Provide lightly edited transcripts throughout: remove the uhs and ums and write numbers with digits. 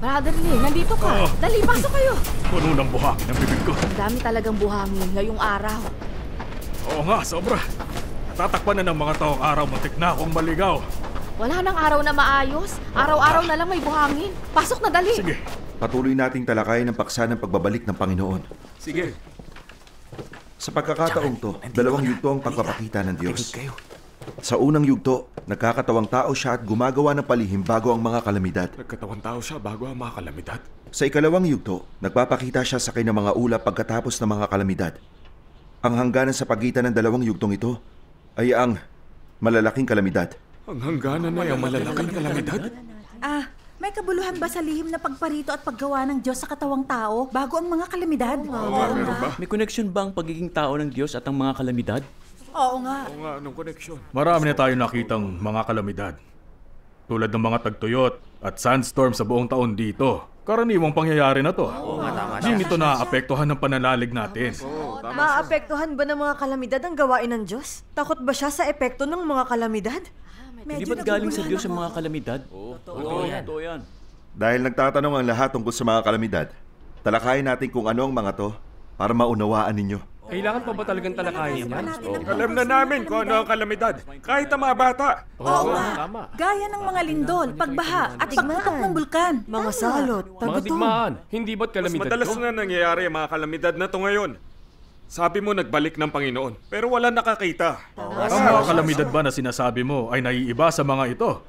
Brother Lee, nandito ka. Dali, pasok kayo. Puno ng buhangin ang bibig ko. Ang dami talagang buhangin ngayong araw. Oo nga, sobra. Natatakpan na ng mga taong araw, muntik na akong maligaw. Wala nang araw na maayos. Araw-araw na lang may buhangin. Pasok na, dali. Sige. Patuloy nating talakayin ang paksa ng pagbabalik ng Panginoon. Sige. Sa pagkakataong to, dalawang yugto ang pagpapakita ng Diyos. Sa unang yugto, nagkakatawang tao siya at gumagawa ng palihim bago ang mga kalamidad. Nagkatawang tao siya bago ang mga kalamidad. Sa ikalawang yugto, nagpapakita siya sa kanyang mga ulap pagkatapos ng mga kalamidad. Ang hangganan sa pagitan ng dalawang yugtong ito ay ang malalaking kalamidad. Ang hangganan ay ang malalaking kalamidad? May kabuluhan ba sa lihim na pagparito at paggawa ng Diyos sa katawang tao bago ang mga kalamidad? Meron ba? May connection ba ang pagiging tao ng Diyos at ang mga kalamidad? Oo nga. Oo nga, anong koneksyon? Marami na tayo nakitang mga kalamidad. Tulad ng mga tagtuyot at sandstorm sa buong taon dito. Karaniwang pangyayari na to. Di nito naaapektuhan ng pananalig natin. Maapektuhan ba ng mga kalamidad ang gawain ng Diyos? Takot ba siya sa epekto ng mga kalamidad? Hindi ba't galing sa Diyos ang mga kalamidad? Oo, totoo yan. Dahil nagtatanong ang lahat tungkol sa mga kalamidad, talakayin natin kung ano ang mga to para maunawaan ninyo. Kailangan pa ba talagang talakayin yan? Alam na namin kung ano ang kalamidad. Kahit ang mga bata. Oo nga. Gaya ng mga lindol, pagbaha at pagputok ng bulkan. Mga salot, Mga tagutom. digmaan, hindi ba't Mas kalamidad madalas to? na nangyayari ang mga kalamidad na to ngayon. Sabi mo nagbalik ng Panginoon, pero wala nakakita. Ang mga kalamidad ba na sinasabi mo ay naiiba sa mga ito?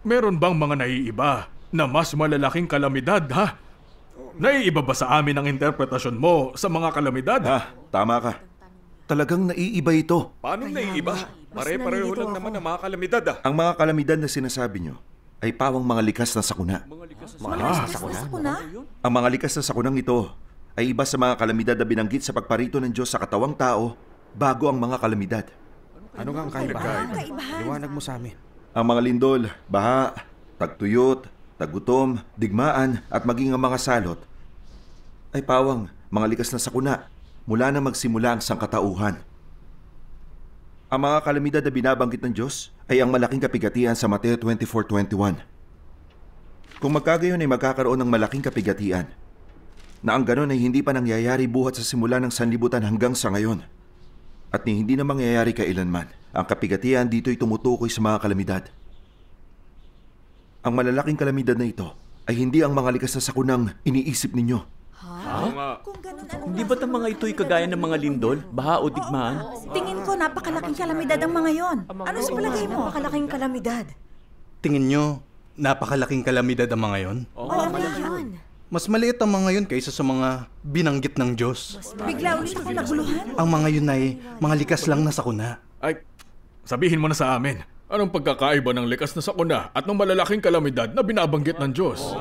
Meron bang mga naiiba na mas malalaking kalamidad, ha? Naiiba ba sa amin ang interpretasyon mo sa mga kalamidad? Tama ka. Talagang naiiba ito. Paano naiiba? Pare-pareho lang naman ang mga kalamidad, Ang mga kalamidad na sinasabi nyo ay pawang mga likas na sakuna. Sakuna? Ang mga likas na sakunang ito ay iba sa mga kalamidad na binanggit sa pagparito ng Diyos sa katawang tao bago ang mga kalamidad. Ano nga ang kaibahan? Liwanag mo sa amin. Ang mga lindol, baha, tagtuyot, tagutom, digmaan at maging ang mga salot ay pawang mga likas na sakuna mula na magsimula ang sangkatauhan. Ang mga kalamidad na binabanggit ng Diyos ay ang malaking kapigatian sa Mateo 24:21. Kung magkagayon ay magkakaroon ng malaking kapigatian na ang ganon ay hindi pa nangyayari buhat sa simula ng sanlibutan hanggang sa ngayon at ni hindi na mangyayari kailanman. Ang kapigatian dito ay tumutukoy sa mga kalamidad. Ang malalaking kalamidad na ito ay hindi ang mga likas na sakunang iniisip ninyo. Kung ganun, ano Hindi ba't ang mga ito'y kagaya ng mga lindol, baha o digmaan? Tingin ko napakalaking kalamidad ang mga yon. Ano sa palagay mo? Napakalaking kalamidad. Tingin nyo, napakalaking kalamidad ang mga yon? Malaki yun. Mas maliit ang mga yon kaysa sa mga binanggit ng Diyos. Bigla ulit ako naguluhan. Ang mga yun ay mga likas lang na sakuna. Ay, sabihin mo na sa amin. Anong pagkakaiba ng likas na sakuna at ng malalaking kalamidad na binabanggit ng Diyos?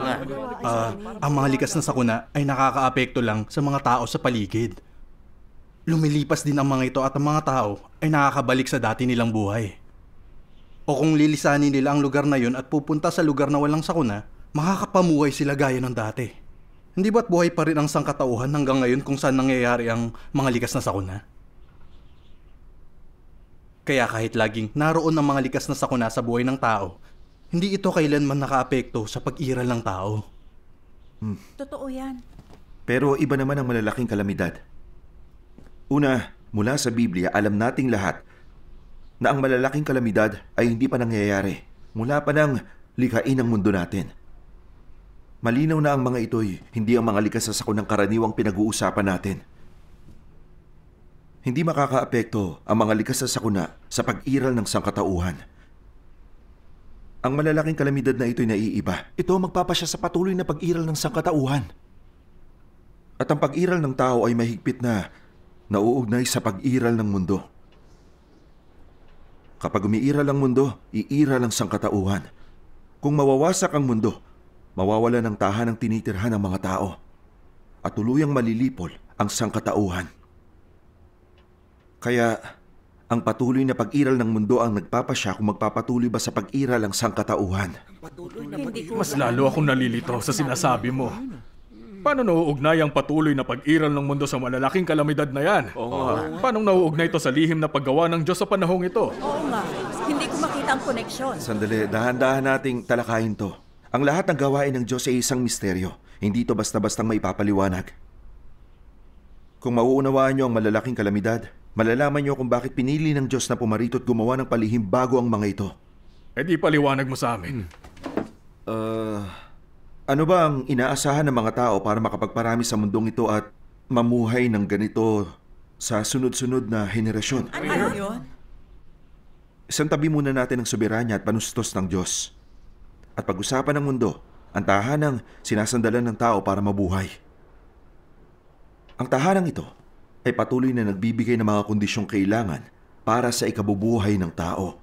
Ang mga likas na sakuna ay nakakaapekto lang sa mga tao sa paligid. Lumilipas din ang mga ito at ang mga tao ay nakakabalik sa dati nilang buhay. O kung lilisanin nila ang lugar na yun at pupunta sa lugar na walang sakuna, makakapamuhay sila gaya ng dati. Hindi ba't buhay pa rin ang sangkatauhan hanggang ngayon kung saan nangyayari ang mga likas na sakuna? Kaya kahit laging naroon ang mga likas na sakuna sa buhay ng tao, hindi ito kailanman nakaapekto sa pag-iral ng tao. Totoo yan. Pero iba naman ang malalaking kalamidad. Una, mula sa Biblia, alam nating lahat na ang malalaking kalamidad ay hindi pa nangyayari mula pa ng likhain ng mundo natin. Malinaw na ang mga ito'y hindi ang mga likas na sakunang karaniwang pinag-uusapan natin. Hindi makakaapekto ang mga likas na sakuna sa pag-iral ng sangkatauhan. Ang malalaking kalamidad na ito'y naiiba. Ito ang magpapasya sa patuloy na pag-iral ng sangkatauhan. At ang pag-iral ng tao ay mahigpit na nauugnay sa pag-iral ng mundo. Kapag umiiral ang mundo, iiral ang sangkatauhan. Kung mawawasak ang mundo, mawawala ng tahanang tinitirhan ng mga tao at tuluyang malilipol ang sangkatauhan. Kaya, ang patuloy na pag-iral ng mundo ang nagpapasya kung magpapatuloy ba sa pag-iral ang sangkatauhan. Mas lalo akong nalilito sa sinasabi mo. Paano nauugnay ang patuloy na pag-iral ng mundo sa malalaking kalamidad na yan? Paano nauugnay ito sa lihim na paggawa ng Diyos sa panahong ito? Oo nga. Hindi ko makita ang koneksyon. Sandali, dahan-dahan nating talakayin to. Ang lahat ng gawain ng Diyos ay isang misteryo. Hindi ito basta-bastang maipapaliwanag. Kung mauunawaan niyo ang malalaking kalamidad, malalaman niyo kung bakit pinili ng Diyos na pumarito at gumawa ng palihim bago ang mga ito. Eh di paliwanag mo sa amin. Ano ba ang inaasahan ng mga tao para makapagparami sa mundong ito at mamuhay ng ganito sa sunod-sunod na henerasyon? Ano yun? Isang tabi muna natin ang soberanya at panustos ng Diyos. At pag-usapan ng mundo, ang tahanang sinasandalan ng tao para mabuhay. Ang tahanang ito ay patuloy na nagbibigay ng mga kondisyong kailangan para sa ikabubuhay ng tao.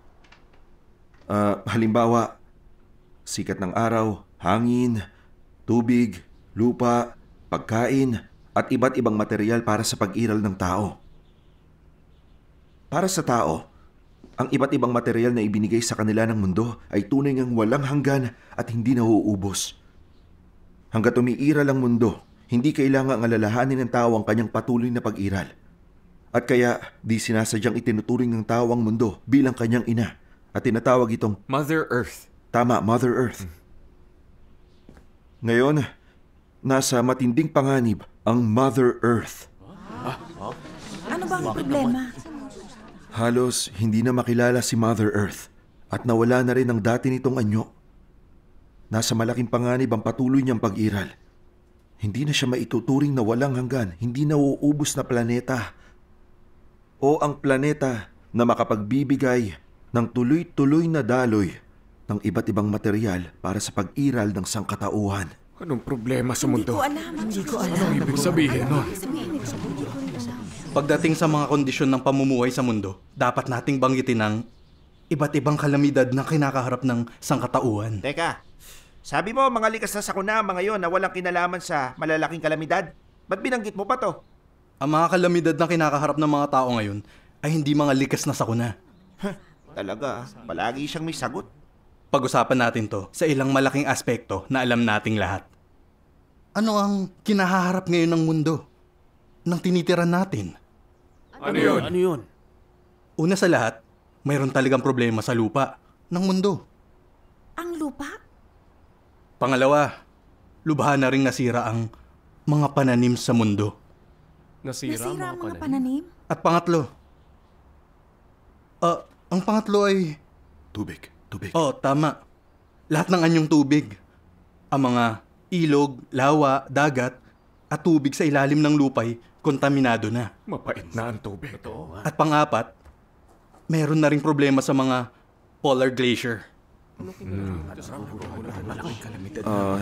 Halimbawa, sikat ng araw, hangin, tubig, lupa, pagkain, at iba't ibang material para sa pag-iral ng tao. Para sa tao, ang iba't ibang material na ibinigay sa kanila ng mundo ay tunay ngang walang hanggan at hindi nauubos. Hanggat umiiral ang mundo, hindi kailangang alalahanin ng tao ang kanyang patuloy na pag-iral. At kaya, di sinasadyang itinuturing ng tao ang mundo bilang kanyang ina at tinatawag itong Mother Earth. Tama, Mother Earth. Ngayon, nasa matinding panganib ang Mother Earth. Ano ba ang problema? Halos hindi na makilala si Mother Earth at nawala na rin ang dati nitong anyo. Nasa malaking panganib ang patuloy niyang pag-iral. Hindi na siya maituturing na walang hanggan, hindi na uubos na planeta. O ang planeta na makapagbibigay ng tuloy-tuloy na daloy ng iba't ibang material para sa pag-iral ng sangkatauhan. Anong problema sa Hindi mundo? ko alam. Anong ibig sabihin nun? Pagdating sa mga kondisyon ng pamumuhay sa mundo, dapat nating banggitin ang iba't ibang kalamidad na kinakaharap ng sangkatauhan. Teka, sabi mo mga likas na sakuna mga yon na walang kinalaman sa malalaking kalamidad? Ba't binanggit mo pa to? Ang mga kalamidad na kinakaharap ng mga tao ngayon ay hindi mga likas na sakuna. Talaga, palagi siyang may sagot. Pag-usapan natin to sa ilang malaking aspekto na alam nating lahat. Ano ang kinahaharap ngayon ng mundo? Nang tinitiran natin? Ano yun? Ano yun? Una sa lahat, mayroon talagang problema sa lupa ng mundo. Ang lupa? Pangalawa, lubha na ring nasira ang mga pananim sa mundo. Nasira Nasira ang pananim. mga pananim? At pangatlo, ang pangatlo ay, Tubig. tama. Lahat ng anyong tubig. Ang mga ilog, lawa, dagat, at tubig sa ilalim ng lupay, kontaminado na. Mapait na ang tubig. At pang-apat, meron na ring problema sa mga polar glacier.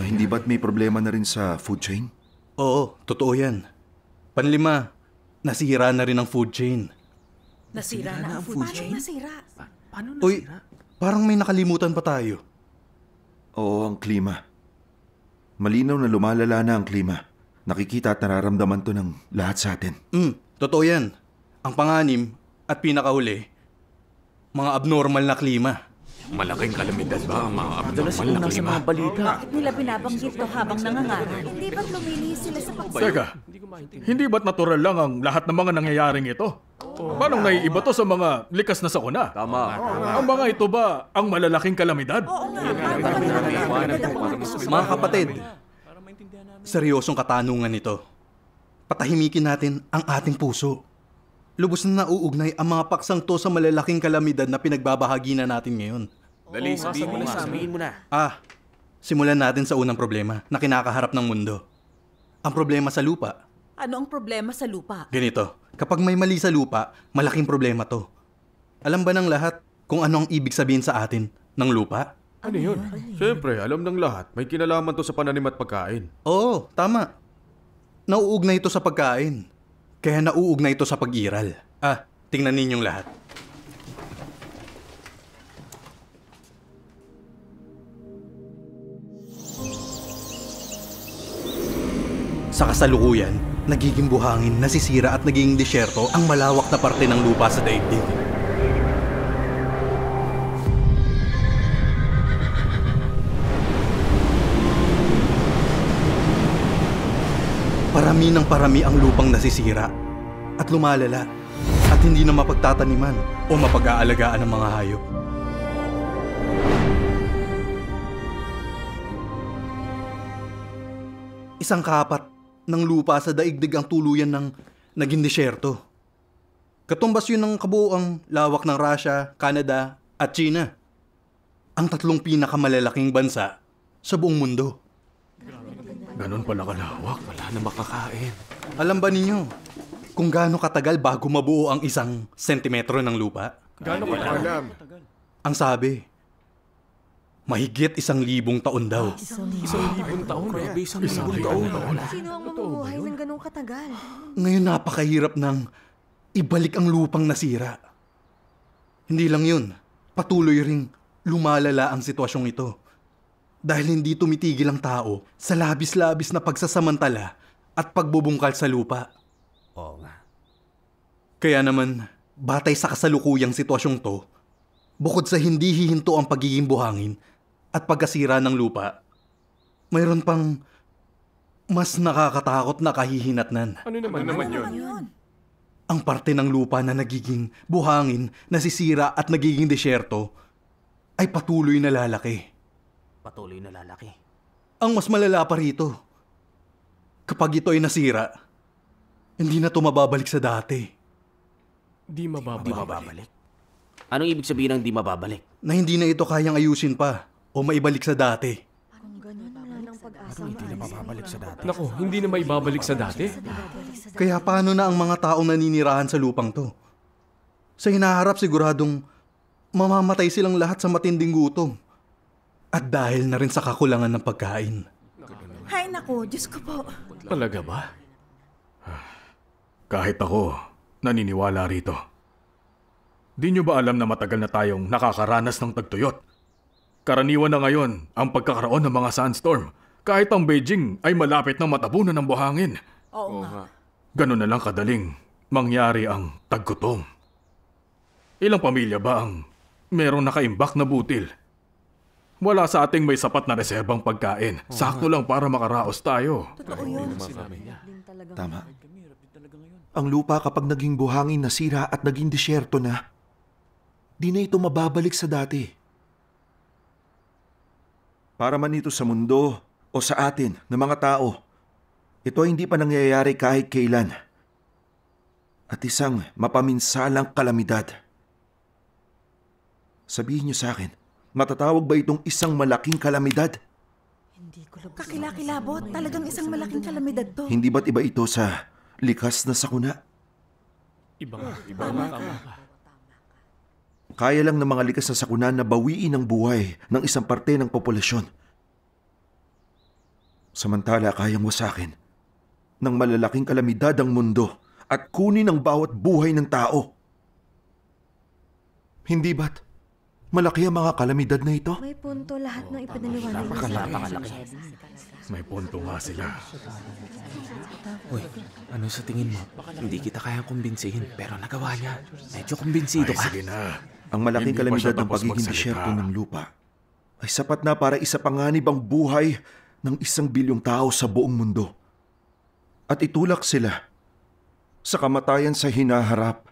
Hindi ba't may problema na rin sa food chain? Oo, totoo yan. Panlima, nasira na rin ang food chain. Nasira na ang food chain? Nasira? Uy, parang may nakalimutan pa tayo. Oo, ang klima. Malinaw na lumalala na ang klima. Nakikita at nararamdaman to ng lahat sa atin. Totoo yan. Ang panganim at pinakahuli, mga abnormal na klima. Malaking kalamidad ba ang mga Madalas abnormal na una sa klima? mga balita. Bakit nila binabanggit to habang nangangaral? Hindi ba't lumilihis sila sa Teka, hindi ba't natural lang ang lahat ng mga nangyayaring ito? Paano naiiba to sa mga likas na sakuna? Tama. Ang mga ito ba ang malalaking kalamidad? Mga kapatid, seryosong katanungan ito. Patahimikin natin ang ating puso. Lubos na nauugnay ang mga paksang to sa malalaking kalamidad na pinagbabahagi na natin ngayon. Dali, Sabihin mo na. Simulan natin sa unang problema na kinakaharap ng mundo. Ang problema sa lupa. Ano ang problema sa lupa? Ganito, kapag may mali sa lupa, malaking problema to. Alam ba ng lahat kung ano ang ibig sabihin sa atin ng lupa? Ano yun? Siyempre, alam ng lahat. May kinalaman to sa pananim at pagkain. Oo, tama. Nauugnay ito sa pagkain. Kaya nauugnay ito sa pag-iral. Tingnan ninyong lahat. Sa kasalukuyan, nagiging buhangin, nasisira at nagiging disyerto ang malawak na parte ng lupa sa daigdig. Parami ng parami ang lupang nasisira at lumalala at hindi na mapagtataniman o mapag-aalagaan ng mga hayop. isang kapat ng lupa sa daigdig ang tuluyan ng naging disyerto. Katumbas yun ng kabuuang lawak ng Russia, Canada at China. Ang 3 pinakamalalaking bansa sa buong mundo. Ganon pala kalawak. Wala na makakain. Alam ba ninyo kung gaano katagal bago mabuo ang 1 sentimetro ng lupa? Gaano ko alam? Ang sabi, mahigit 1,000 taon daw. 1,000 taon. Grabe, 1,000 taon. Sino ang mamumuhay ng ganong katagal? Ngayon napakahirap ng ibalik ang lupang nasira. Hindi lang yun, patuloy ring lumalala ang sitwasyong ito. Dahil hindi tumitigil ang tao sa labis-labis na pagsasamantala at pagbubungkal sa lupa. Oo nga. Kaya naman, batay sa kasalukuyang sitwasyong to, bukod sa hindi hihinto ang pagiging buhangin at pagkasira ng lupa, mayroon pang mas nakakatakot na kahihinatnan. Ano naman yun? Ang parte ng lupa na nagiging buhangin, nasisira at nagiging disyerto ay patuloy na lalaki. Patuloy na lalaki. Ang mas malala pa rito, kapag ito ay nasira, hindi na ito mababalik sa dati. Di mababalik. Anong ibig sabihin ng di mababalik? Na hindi na ito kayang ayusin pa o maibalik sa dati. Kung ganun, wala nang pag-asa. Mababalik sa dati. Nako, hindi na maibabalik sa dati. Kaya paano na ang mga taong naninirahan sa lupang to? Sa hinaharap siguradong mamamatay silang lahat sa matinding gutom. At dahil na rin sa kakulangan ng pagkain. Hay nako, Diyos ko po. Talaga ba? Kahit ako, naniniwala rito. Di nyo ba alam na matagal na tayong nakakaranas ng tagtuyot? Karaniwan na ngayon ang pagkakaroon ng mga sandstorm. Kahit ang Beijing ay malapit na matabunan ng buhangin. Oo nga. Ganun na lang kadaling mangyari ang taggutom. Ilang pamilya ba ang merong nakaimbak na butil? Wala sa ating may sapat na reserbang pagkain. Sakto lang para makaraos tayo. Totoo yun. Tama. Ang lupa kapag naging buhangin, nasira at naging disyerto na, di na ito mababalik sa dati. Para man ito sa mundo o sa atin na mga tao, ito ay hindi pa nangyayari kahit kailan. At isang mapaminsalang kalamidad. Sabihin niyo sa akin, matatawag ba itong isang malaking kalamidad? Kakilakilabot, talagang isang malaking kalamidad to. Hindi ba't iba ito sa likas na sakuna? Iba nga. Kaya lang ng mga likas na sakuna na bawiin ang buhay ng isang parte ng populasyon. Samantala kayang wasakin ng malalaking kalamidad ang mundo at kunin ang bawat buhay ng tao. Hindi ba't malaki ang mga kalamidad na ito? May punto lahat ng ipanaliwanag mo sa Napakalaki. May punto nga sila. Uy, ano sa tingin mo? Hindi kita kayang kumbinsihin, pero nagawa niya. Medyo kumbinsido Ay, ka. sige na. Ang malaking Hindi pa kalamidad siya ng tapos pagiging magsalita. disyerto ng lupa ay sapat na para isapanganib ang buhay ng 1 bilyong tao sa buong mundo. At itulak sila sa kamatayan sa hinaharap.